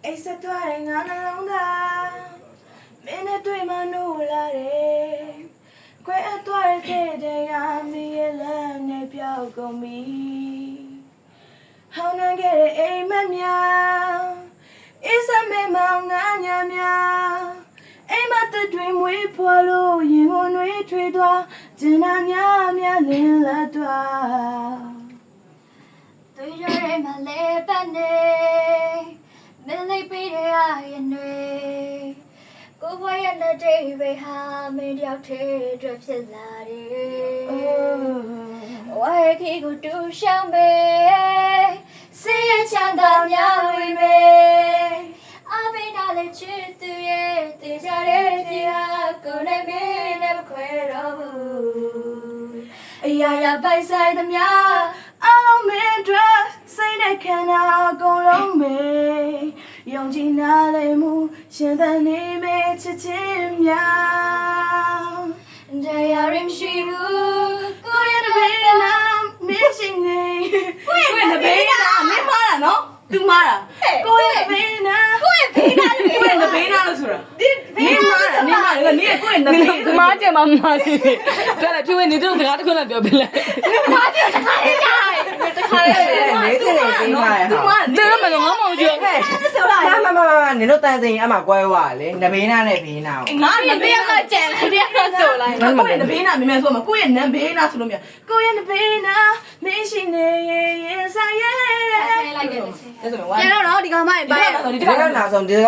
အိတ်ဆက်သွားတဲ့ငါနှလုံးသားမင်းနဲ့တွေ့မှနိုးလာတယ်ခွဲအပ်သွားတဲ့ခဲ့တဲ့ရမီရဲ့လမ်းနဲ့ပြောက်ကုန်ပြီဟောင်းနှံခဲ့တဲ့အိမ်မက်များအစ်စမဲမောင်ငါညာများအိမ်မတ်တွေမွေးဖွာလို့ရင်ကုန်တွေထွေးသွားကျင်နာများများလင်းလာသွား对着人们来办呢，没来背的啊人嘞，古巴人的这位哈没了车这片来的，我还给个独上呗，谁也抢到苗位呗，阿妹拿来吃的耶，对着人的啊，过来没那么快乐不？哎呀呀，白晒的苗。အလုံးမင်းတို့စိတ်နဲ့ခံတာအကုန်လုံးပဲယုံကြည်နာလေမှုရှင်သန်နေမဲ့ချစ်ချင်းများတရားရင်ရှိဘူးကိုရတဲ့ဘေးနာ မင်းရှိနေကိုယ့်ရဲ့ဘေးနာမင်းမားတာနော်သူမားတာကိုယ့်ရဲ့ဘေးနာကိုယ့်ရဲ့ဘေးနာကိုယ့်ရဲ့ဘေးနာလို့ဆိုတာဒီဘေးနာနေမားတယ်နေကိုယ့်ရဲ့ဘေးနာမားကြမှာမားတယ်ဒါလည်းဖြေနေတို့စကားတစ်ခုနဲ့ပြောပြလိုက်မားကြတခါလေးကြာတယ်တခါလေးနေစနေပေးမှာရဟာ တယ်မငေါမောင်ကျော်ဆိုလာမနေလို့တန်စင်အမှကွဲွားလေနဘေးနာနဲ့ဘေးနာ ငါ့ဘေးကကြံတယ်တရားဆိုလိုက်ကိုယ့်ရဲ့ဘေးနာမြင်မြန်ဆိုမှာကိုယ့်ရဲ့နံဘေးနာဆိုလို့မြင်ကိုယ့်ရဲ့ဘေးနာမင်းရှိနေရင်ဆိုင်ရဲလိုက်တယ်အဲ့ဆိုရင်ဝါ ကျန်တော့ဒီကောင်မရင်ပါဒီကနောက်ဆုံးဒီက